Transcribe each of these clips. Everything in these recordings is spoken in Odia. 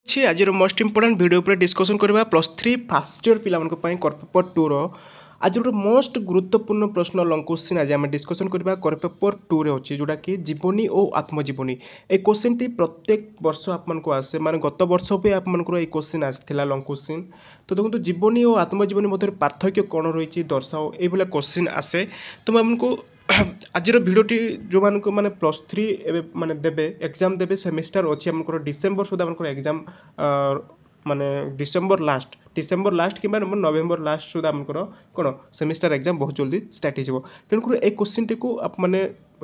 ଅଛି ଆଜିର ମୋଷ୍ଟ ଇମ୍ପୋର୍ଟାଣ୍ଟ ଭିଡ଼ିଓ ଉପରେ ଡିସ୍କସନ୍ କରିବା +3 ଫାର୍ଷ୍ଟ ଇୟର ପିଲାମାନଙ୍କ ପାଇଁ କର ପେପର୍ 2ର ଆଜି ଗୋଟେ ମୋଷ୍ଟ ଗୁରୁତ୍ୱପୂର୍ଣ୍ଣ ପ୍ରଶ୍ନ ଲଙ୍ଗ କ୍ୱେଶ୍ଚିନ୍ ଆଜି ଆମେ ଡିସ୍କସନ୍ କରିବା କର ପେପର୍ 2ରେ ଅଛି ଯେଉଁଟାକି ଜୀବନୀ ଓ ଆତ୍ମଜୀବନୀ। এই কোশ্চিনটি প্রত্যেক বর্ষ আপনার আসে মানে গত বর্ষ বি আপনার এই কোশ্চিন আসছিল লং কোশ্চিন। তো দেখুন জীবনী ও আত্মজীবনী মধ্যে পার্থক্য কোণ রয়েছে দর্শাও এইভাবে কোশ্চিন আসে। তো আমি আজর ভিডিওটি যে মানে +3 এবে মানে দেবে এক্সাম দেবে সেমিস্টার অছি আমার ডিসেম্বর সুদ্ধা আমার এক্সাম মানে ডিসেম্বর লাস্ট কিংবা নভেম্বর লাস্ট সুদ্ধা আমার কোণ সেমিস্টার এক্সাম বহু জলদি স্টার্ট হয়ে যাব। তেমনি এই কোশ্চিনটি মানে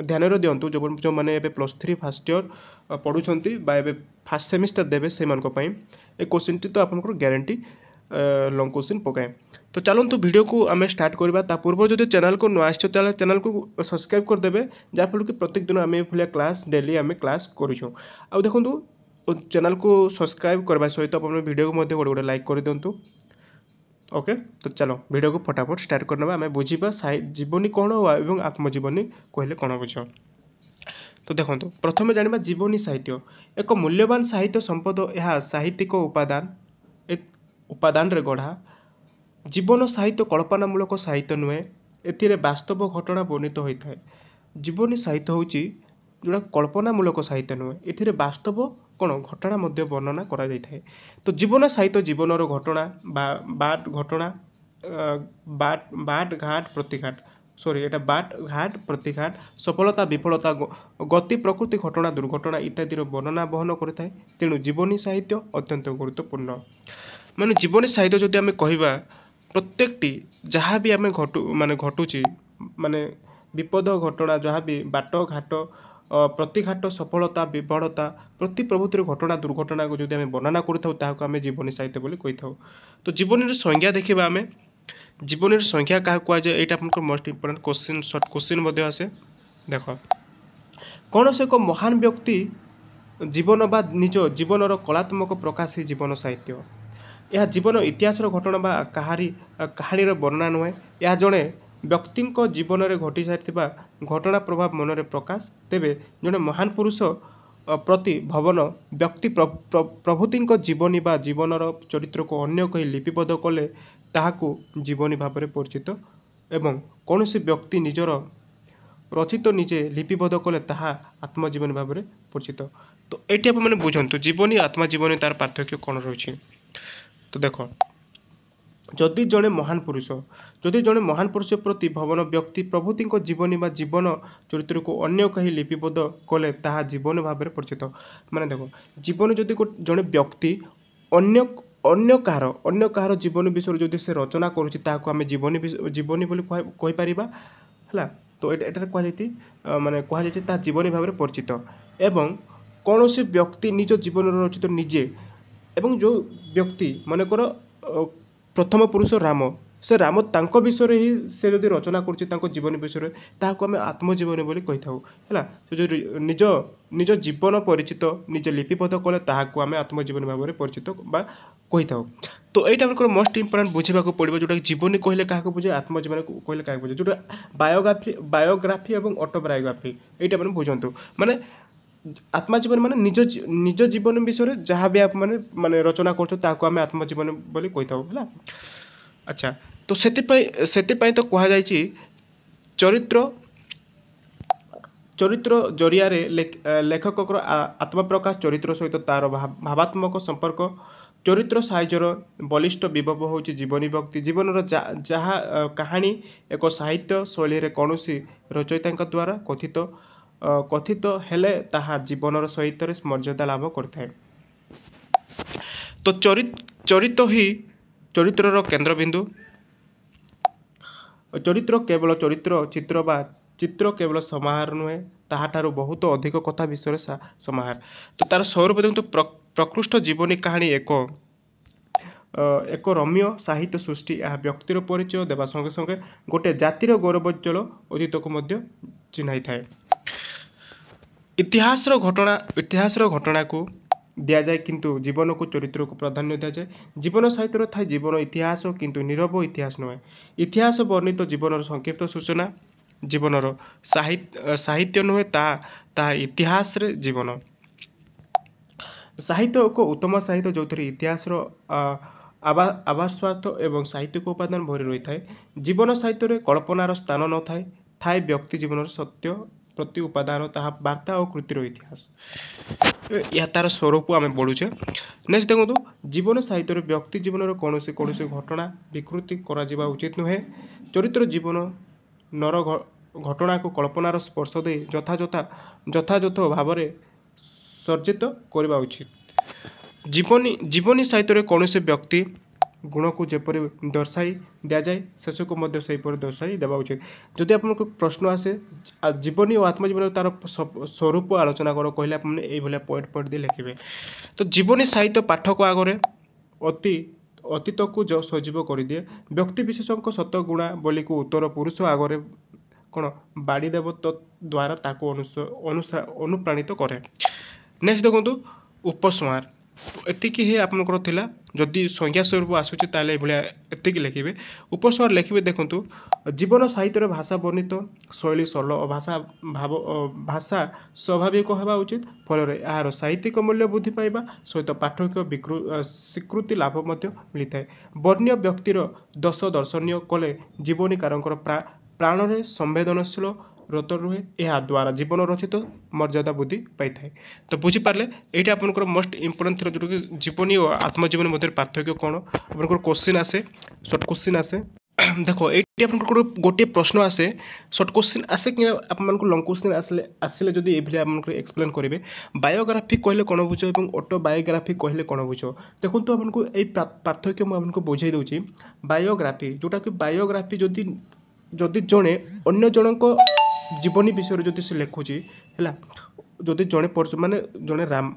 ধ্যান দিও যে মানে এবে +3 ফার্ষ্ট ইয়র পড়ুଛନ୍ତି বা এবে ফার্ষ্ট সেমিস্টার দেবে সেই এই কোশ্চিনটি তো আপনার গ্যারেন্টি লং কোশ্চিন পকাए। তো ଚାଲନ୍ତୁ ଭିଡ଼ିଓକୁ ଆମେ ଷ୍ଟାର୍ଟ କରିବା। ତା ପୂର୍ବରୁ ଯଦି ଚ୍ୟାନେଲକୁ ନ ଆସିଛ ତାହେଲେ ଚ୍ୟାନେଲକୁ ସବସ୍କ୍ରାଇବ୍ କରିଦେବେ ଯାହାଫଳରେ କି ପ୍ରତ୍ୟେକ ଦିନ ଆମେ ଭଳିଆ କ୍ଲାସ୍ ଡେଲି ଆମେ କ୍ଲାସ୍ କରୁଛୁ। ଆଉ ଦେଖନ୍ତୁ ଚ୍ୟାନେଲକୁ ସବସ୍କ୍ରାଇବ୍ କରିବା ସହିତ ଆପଣ ଭିଡ଼ିଓକୁ ମଧ୍ୟ ଗୋଟେ ଲାଇକ୍ କରିଦିଅନ୍ତୁ। ଓକେ, ତ ଚାଲ ଭିଡ଼ିଓକୁ ଫଟାଫଟ ଷ୍ଟାର୍ଟ କରିନେବା। ଆମେ ବୁଝିବା ଜୀବନୀ କ'ଣ ଏବଂ ଆତ୍ମଜୀବନୀ କହିଲେ କ'ଣ ବୁଝ। ତ ଦେଖନ୍ତୁ ପ୍ରଥମେ ଜାଣିବା ଜୀବନୀ ସାହିତ୍ୟ ଏକ ମୂଲ୍ୟବାନ ସାହିତ୍ୟ ସମ୍ପଦ। ଏହା ସାହିତ୍ୟିକ ଉପାଦାନରେ ଗଢ଼ା। ଜୀବନ ସାହିତ୍ୟ କଳ୍ପନାମୂଳକ ସାହିତ୍ୟ ନୁହେଁ, ଏଥିରେ ବାସ୍ତବ ଘଟଣା ବର୍ଣ୍ଣିତ ହୋଇଥାଏ। ଜୀବନୀ ସାହିତ୍ୟ ହେଉଛି ଯେଉଁଟା କଳ୍ପନାମୂଳକ ସାହିତ୍ୟ ନୁହେଁ, ଏଥିରେ ବାସ୍ତବ କ'ଣ ଘଟଣା ମଧ୍ୟ ବର୍ଣ୍ଣନା କରାଯାଇଥାଏ। ତ ଜୀବନ ସାହିତ୍ୟ ଜୀବନର ଘଟଣା ବାଟ ଘାଟ ପ୍ରତିଘାଟ ସଫଳତା ବିଫଳତା ଗତି ପ୍ରକୃତି ଘଟଣା ଦୁର୍ଘଟଣା ଇତ୍ୟାଦିର ବର୍ଣ୍ଣନା ବହନ କରିଥାଏ। ତେଣୁ ଜୀବନୀ ସାହିତ୍ୟ ଅତ୍ୟନ୍ତ ଗୁରୁତ୍ୱପୂର୍ଣ୍ଣ। ମାନେ ଜୀବନୀ ସାହିତ୍ୟ ଯଦି ଆମେ କହିବା ପ୍ରତ୍ୟେକଟି ଯାହା ବି ଆମେ ଘଟୁଛି ମାନେ ବିପଦ ଘଟଣା ଯାହା ବି ବାଟ ଘାଟ ପ୍ରତିଘାଟ ସଫଳତା ବିଫଳତା ପ୍ରତି ପ୍ରଭୃତିର ଘଟଣା ଦୁର୍ଘଟଣାକୁ ଯଦି ଆମେ ବର୍ଣ୍ଣନା କରିଥାଉ ତାହାକୁ ଆମେ ଜୀବନୀ ସାହିତ୍ୟ ବୋଲି କହିଥାଉ। ତ ଜୀବନୀର ସଂଜ୍ଞା ଦେଖିବା ଆମେ। ଜୀବନୀର ସଂଖ୍ୟା କାହାକୁ କୁହାଯାଏ ଏଇଟା ଆପଣଙ୍କର most important question short question ମଧ୍ୟ ଆସେ। ଦେଖ କୌଣସି ଏକ ମହାନ ବ୍ୟକ୍ତି ଜୀବନ ବା ନିଜ ଜୀବନର କଳାତ୍ମକ ପ୍ରକାଶ ହିଁ ଜୀବନ ସାହିତ୍ୟ। ଏହା ଜୀବନ ଇତିହାସର ଘଟଣା ବା କାହାଣୀର ବର୍ଣ୍ଣନା ନୁହେଁ, ଏହା ଜଣେ ବ୍ୟକ୍ତିଙ୍କ ଜୀବନରେ ଘଟି ସାରିଥିବା ଘଟଣା ପ୍ରଭାବ ମନରେ ପ୍ରକାଶ। ତେବେ ଜଣେ ମହାନ ପୁରୁଷ ପ୍ରତି ଭବନ ବ୍ୟକ୍ତି ପ୍ରଭୃତିଙ୍କ ଜୀବନୀ ବା ଜୀବନର ଚରିତ୍ରକୁ ଅନ୍ୟ କେହି ଲିପିବଦ୍ଧ କଲେ ତାହାକୁ ଜୀବନୀ ଭାବରେ ପରିଚିତ ଏବଂ କୌଣସି ବ୍ୟକ୍ତି ନିଜର ରଚିତ ନିଜେ ଲିପିବଦ୍ଧ କଲେ ତାହା ଆତ୍ମଜୀବନୀ ଭାବରେ ପରିଚିତ। ତ ଏଇଠି ଆପଣମାନେ ବୁଝନ୍ତୁ ଜୀବନୀ ଆତ୍ମଜୀବନୀ ତାର ପାର୍ଥକ୍ୟ କ'ଣ ରହିଛି। ତ ଦେଖ ଯଦି ଜଣେ ମହାନ ପୁରୁଷ ପ୍ରତି ଭବନ ବ୍ୟକ୍ତି ପ୍ରଭୃତିଙ୍କ ଜୀବନୀ ବା ଜୀବନ ଚରିତ୍ରକୁ ଅନ୍ୟ କେହି ଲିପିବଦ୍ଧ କଲେ ତାହା ଜୀବନୀ ଭାବରେ ପରିଚିତ। ମାନେ ଦେଖ ଜୀବନୀ ଯଦି ଜଣେ ବ୍ୟକ୍ତି ଅନ୍ୟ କାହାର ଜୀବନୀ ବିଷୟରେ ଯଦି ସେ ରଚନା କରୁଛି ତାହାକୁ ଆମେ ଜୀବନୀ ବୋଲି କହିପାରିବା ହେଲା। ତ ଏଠାରେ କୁହାଯାଇଛି ତାହା ଜୀବନୀ ଭାବରେ ପରିଚିତ। ଏବଂ କୌଣସି ବ୍ୟକ୍ତି ନିଜ ଜୀବନର ରଚିତ ନିଜେ ଏବଂ ଯେଉଁ ବ୍ୟକ୍ତି ମନେକର ପ୍ରଥମ ପୁରୁଷ ରାମ, ସେ ରାମ ତାଙ୍କ ବିଷୟରେ ହିଁ ସେ ଯଦି ରଚନା କରୁଛି ତାଙ୍କ ଜୀବନୀ ବିଷୟରେ ତାହାକୁ ଆମେ ଆତ୍ମଜୀବନୀ ବୋଲି କହିଥାଉ ହେଲା। ସେ ଯଦି ନିଜ ଜୀବନ ପରିଚିତ ନିଜେ ଲିପିବଦ୍ଧ କଲେ ତାହାକୁ ଆମେ ଆତ୍ମଜୀବନୀ ଭାବରେ ପରିଚିତ ବା କହିଥାଉ। ତ ଏଇଟା ଆମର ମୋଷ୍ଟ ଇମ୍ପୋର୍ଟାଣ୍ଟ ବୁଝିବାକୁ ପଡ଼ିବ ଯେଉଁଟାକି ଜୀବନୀ କହିଲେ କାହାକୁ ବୁଝେ, ଆତ୍ମଜୀବନୀ କହିଲେ କାହାକୁ ବୁଝେ। ଯେଉଁଟା ବାୟୋଗ୍ରାଫି ଏବଂ ଅଟୋବାୟୋଗ୍ରାଫି ଏଇଟା ମାନେ ବୁଝନ୍ତୁ। ମାନେ ଆତ୍ମଜୀବନୀ ମାନେ ନିଜ ଜୀବନ ବିଷୟରେ ଯାହା ବି ମାନେ ରଚନା କରୁଛୁ ତାହାକୁ ଆମେ ଆତ୍ମଜୀବନୀ ବୋଲି କହିଥାଉ ହେଲା। ଆଚ୍ଛା, ତ ସେଥିପାଇଁ ତ କୁହାଯାଇଛି ଚରିତ୍ର ଜରିଆରେ ଲେଖକଙ୍କର ଆତ୍ମପ୍ରକାଶ ଚରିତ୍ର ସହିତ ତାର ଭାବାତ୍ମକ ସମ୍ପର୍କ। ଚରିତ୍ର ସାହାଯ୍ୟର ବଳିଷ୍ଠ ବିଭବ ହେଉଛି ଜୀବନୀ ବ୍ୟକ୍ତି ଜୀବନର ଯାହା କାହାଣୀ ଏକ ସାହିତ୍ୟ ଶୈଳୀରେ କୌଣସି ରଚୟିତାଙ୍କ ଦ୍ୱାରା କଥିତ ହେଲେ ତାହା ଜୀବନର ସହିତରେ ମର୍ଯ୍ୟାଦା ଲାଭ କରିଥାଏ। ତ ଚରିତ୍ର ହିଁ ଚରିତ୍ରର କେନ୍ଦ୍ରବିନ୍ଦୁ। ଚରିତ୍ର କେବଳ ଚିତ୍ର ବା ଚିତ୍ର କେବଳ ସମାହାର ନୁହେଁ, ତାହାଠାରୁ ବହୁତ ଅଧିକ କଥା ବିଷୟରେ ସମାହାର। ତ ତାର ସ୍ୱରୂପ ଦେଖନ୍ତୁ ପ୍ରକୃଷ୍ଟ ଜୀବନୀ କାହାଣୀ ଏକ ରମ୍ୟ ସାହିତ୍ୟ ସୃଷ୍ଟି। ଏହା ବ୍ୟକ୍ତିର ପରିଚୟ ଦେବା ସଙ୍ଗେ ସଙ୍ଗେ ଗୋଟିଏ ଜାତିର ଗୌରବୋଜ୍ଜଳ ଅତୀତକୁ ମଧ୍ୟ ଚିହ୍ନାଇଥାଏ। ଇତିହାସର ଘଟଣାକୁ ଦିଆଯାଏ କିନ୍ତୁ ଜୀବନକୁ ଚରିତ୍ରକୁ ପ୍ରାଧାନ୍ୟ ଦିଆଯାଏ। ଜୀବନ ସାହିତ୍ୟରେ ଥାଏ ଜୀବନ ଇତିହାସ କିନ୍ତୁ ନୀରବ ଇତିହାସ ନୁହେଁ। ଇତିହାସ ବର୍ଣ୍ଣିତ ଜୀବନର ସଂକ୍ଷିପ୍ତ ସୂଚନା, ଜୀବନର ସାହିତ୍ୟ ନୁହେଁ, ତାହା ଇତିହାସରେ ଜୀବନ। ସାହିତ୍ୟ ଏକ ଉତ୍ତମ ସାହିତ୍ୟ ଯେଉଁଥିରେ ଇତିହାସର ଆଭାସ୍ୱାର୍ଥ ଏବଂ ସାହିତ୍ୟିକ ଉପାଦାନ ଭରି ରହିଥାଏ। ଜୀବନ ସାହିତ୍ୟରେ କଳ୍ପନାର ସ୍ଥାନ ନଥାଏ, ଥାଏ ବ୍ୟକ୍ତି ଜୀବନର ସତ୍ୟ ପ୍ରତି ଉପାଦାନ, ତାହା ବାର୍ତ୍ତା ଓ କୃତିର ଇତିହାସ। ଏହା ତାର ସ୍ୱରୂପ ଆମେ ପଢ଼ୁଛେ। ନେକ୍ସଟ ଦେଖନ୍ତୁ, ଜୀବନ ସାହିତ୍ୟରେ ବ୍ୟକ୍ତି ଜୀବନର କୌଣସି ଘଟଣା ବିକୃତି କରାଯିବା ଉଚିତ ନୁହେଁ। ଚରିତ୍ର ଜୀବନ ନର ଘଟଣାକୁ କଳ୍ପନାର ସ୍ପର୍ଶ ଦେଇ ଯଥାଯଥ ଭାବରେ ସର୍ଜିତ କରିବା ଉଚିତ। ଜୀବନୀ ସାହିତ୍ୟରେ କୌଣସି ବ୍ୟକ୍ତି ଗୁଣକୁ ଯେପରି ଦର୍ଶାଇ ଦିଆଯାଏ ଶେଷକୁ ମଧ୍ୟ ସେହିପରି ଦର୍ଶାଇ ଦେବା ଉଚିତ। ଯଦି ଆପଣଙ୍କୁ ପ୍ରଶ୍ନ ଆସେ ଜୀବନୀ ଓ ଆତ୍ମଜୀବନ ତାର ସ୍ୱରୂପ ଆଲୋଚନା କର କହିଲେ ଆପଣ ଏଇଭଳିଆ ପଏଣ୍ଟ ଦେଇ ଲେଖିବେ। ତ ଜୀବନୀ ସାହିତ୍ୟ ପାଠକ ଆଗରେ ଅତୀତକୁ ସଜୀବ କରିଦିଏ। ବ୍ୟକ୍ତି ବିଶେଷଙ୍କ ସତ ଗୁଣାବଳୀକୁ ଉତ୍ତର ପୁରୁଷ ଆଗରେ କ'ଣ ବାଡ଼ି ଦେବ ଦ୍ୱାରା ତାକୁ ଅନୁପ୍ରାଣିତ କରେ। ନେକ୍ସଟ ଦେଖନ୍ତୁ, ଉପସଂହାର। ଏତିକି ହିଁ ଆପଣଙ୍କର ଥିଲା। ଯଦି ସଂଜ୍ଞା ସ୍ୱରୂପ ଆସୁଛି ତାହେଲେ ଏଇଭଳିଆ ଏତିକି ଲେଖିବେ। ଉପସଂହାର ଲେଖିବେ। ଦେଖନ୍ତୁ, ଜୀବନ ସାହିତ୍ୟରେ ଭାଷା ବର୍ଣ୍ଣିତ ଶୈଳୀ ସରଳ ଓ ଭାଷା ସ୍ୱାଭାବିକ ହେବା ଉଚିତ। ଫଳରେ ଏହାର ସାହିତ୍ୟିକ ମୂଲ୍ୟ ବୃଦ୍ଧି ପାଇବା ସହିତ ପାଠକ ସ୍ୱୀକୃତି ଲାଭ ମଧ୍ୟ ମିଳିଥାଏ। ବର୍ଣ୍ଣୀୟ ବ୍ୟକ୍ତିର ଦୋଷ ଦର୍ଶନୀୟ କଲେ ଜୀବନୀକାରଙ୍କର ପ୍ରାଣରେ ସମ୍ବେଦନଶୀଳ ରତ ରୁହେ। ଏହା ଦ୍ୱାରା ଜୀବନ ରଚିତ ମର୍ଯ୍ୟାଦା ବୃଦ୍ଧି ପାଇଥାଏ। ତ ବୁଝିପାରିଲେ, ଏଇଟା ଆପଣଙ୍କର ମୋଷ୍ଟ ଇମ୍ପୋର୍ଟାଣ୍ଟ ଥିଲା, ଯେଉଁଟାକି ଜୀବନୀ ଓ ଆତ୍ମଜୀବନୀ ମଧ୍ୟରେ ପାର୍ଥକ୍ୟ କ'ଣ। ଆପଣଙ୍କର କୋଶ୍ଚିନ୍ ଆସେ, ସର୍ଟ କୋଶ୍ଚିନ୍ ଆସେ। ଦେଖ, ଏଇଠି ଆପଣଙ୍କର ଗୋଟିଏ ପ୍ରଶ୍ନ ଆସେ, ସର୍ଟ କୋଶ୍ଚିନ୍ ଆସେ କି ଆପଣମାନଙ୍କୁ ଲଙ୍ଗ କୋଶ୍ଚିନ୍ ଆସିଲେ ଯଦି ଏଇଭଳି ଆପଣଙ୍କର ଏକ୍ସପ୍ଲେନ୍ କରିବେ। ବାୟୋଗ୍ରାଫି କହିଲେ କ'ଣ ବୁଝ ଏବଂ ଅଟୋବାୟୋଗ୍ରାଫି କହିଲେ କ'ଣ ବୁଝ। ଦେଖନ୍ତୁ, ଆପଣଙ୍କୁ ଏଇ ପାର୍ଥକ୍ୟ ମୁଁ ଆପଣଙ୍କୁ ବୁଝାଇ ଦେଉଛି। ବାୟୋଗ୍ରାଫି, ଯେଉଁଟାକି ବାୟୋଗ୍ରାଫି ଯଦି ଜଣେ ଅନ୍ୟ ଜଣଙ୍କ ଜୀବନୀ ବିଷୟରେ ଯଦି ସେ ଲେଖୁଛି ହେଲା, ଯଦି ଜଣେ ରାମ,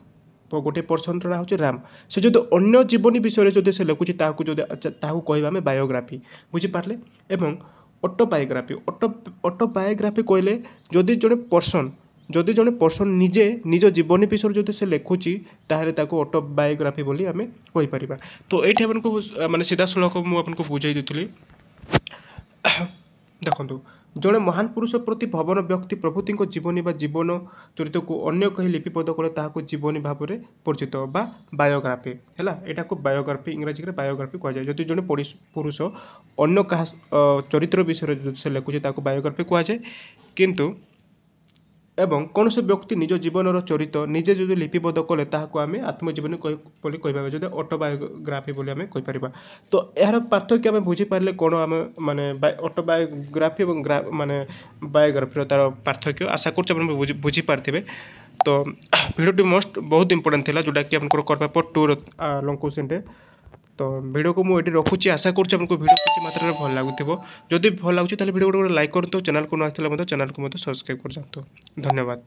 ଗୋଟିଏ ପର୍ସନର ନାଁ ହେଉଛି ରାମ, ସେ ଯଦି ଅନ୍ୟ ଜୀବନୀ ବିଷୟରେ ଯଦି ସେ ଲେଖୁଛି ତାହାକୁ କହିବା ଆମେ ବାୟୋଗ୍ରାଫି। ବୁଝିପାରିଲେ। ଏବଂ ଅଟୋବାୟୋଗ୍ରାଫି କହିଲେ ଯଦି ଜଣେ ପର୍ସନ ନିଜେ ନିଜ ଜୀବନୀ ବିଷୟରେ ଯଦି ସେ ଲେଖୁଛି ତାହେଲେ ତାକୁ ଅଟୋବାୟୋଗ୍ରାଫି ବୋଲି ଆମେ କହିପାରିବା। ତ ଏଇଠି ଆପଣଙ୍କୁ ସିଧାସଳଖ ମୁଁ ଆପଣଙ୍କୁ ବୁଝାଇ ଦେଉଥିଲି। ଦେଖନ୍ତୁ, ଜଣେ ମହାନ ପୁରୁଷ ପ୍ରତି ଭବନ ବ୍ୟକ୍ତି ପ୍ରଭୃତିଙ୍କ ଜୀବନୀ ବା ଜୀବନ ଚରିତ୍ରକୁ ଅନ୍ୟ କେହି ଲିପିବଦ୍ଧ କଲେ ତାହାକୁ ଜୀବନୀ ଭାବରେ ପରିଚିତ ବା ବାୟୋଗ୍ରାଫି ହେଲା। ଏଇଟାକୁ ବାୟୋଗ୍ରାଫି, ଇଂରାଜୀରେ ବାୟୋଗ୍ରାଫି କୁହାଯାଏ। ଯଦି ଜଣେ ପୁରୁଷ ଅନ୍ୟ କାହା ଚରିତ୍ର ବିଷୟରେ ଯଦି ସେ ଲେଖୁଛି ତାକୁ ବାୟୋଗ୍ରାଫି କୁହାଯାଏ। କିନ୍ତୁ ଏବଂ କୌଣସି ବ୍ୟକ୍ତି ନିଜ ଜୀବନର ଚରିତ୍ର ନିଜେ ଯଦି ଲିପିବଦ୍ଧ କଲେ ତାହାକୁ ଆମେ ଆତ୍ମଜୀବନୀ ବୋଲି କହିପାରିବା, ଯଦି ଅଟୋବାୟୋଗ୍ରାଫି ବୋଲି ଆମେ କହିପାରିବା। ତ ଏହାର ପାର୍ଥକ୍ୟ ଆମେ ବୁଝିପାରିଲେ କ'ଣ ଆମେ ଅଟୋବାୟୋଗ୍ରାଫି ଏବଂ ବାୟୋଗ୍ରାଫିର ତା'ର ପାର୍ଥକ୍ୟ। ଆଶା କରୁଛି ଆପଣ ବୁଝିପାରିଥିବେ। ତ ଭିଡ଼ିଓଟି ବହୁତ ଇମ୍ପୋର୍ଟାଣ୍ଟ ଥିଲା, ଯେଉଁଟାକି ଆପଣଙ୍କର କର ପେପର୍ 2ର ଲଙ୍ଗ କୋଶ୍ଚିନ୍ଟେ। ତ ଭିଡ଼ିଓକୁ ମୁଁ ଏଠି ରଖୁଛି। ଆଶା କରୁଛି ଆପଣଙ୍କୁ ଭିଡ଼ିଓ କିଛି ମାତ୍ରାରେ ଭଲ ଲାଗୁଥିବ। ଯଦି ଭଲ ଲାଗୁଛି ତାହେଲେ ଭିଡ଼ିଓ ଗୋଟେ ଲାଇକ୍ କରନ୍ତୁ। ଚ୍ୟାନେଲକୁ ନ ଆସିଥିଲେ ମଧ୍ୟ ଚ୍ୟାନେଲକୁ ମଧ୍ୟ ସବସ୍କ୍ରାଇବ୍ କରିଯାଆନ୍ତୁ। ଧନ୍ୟବାଦ।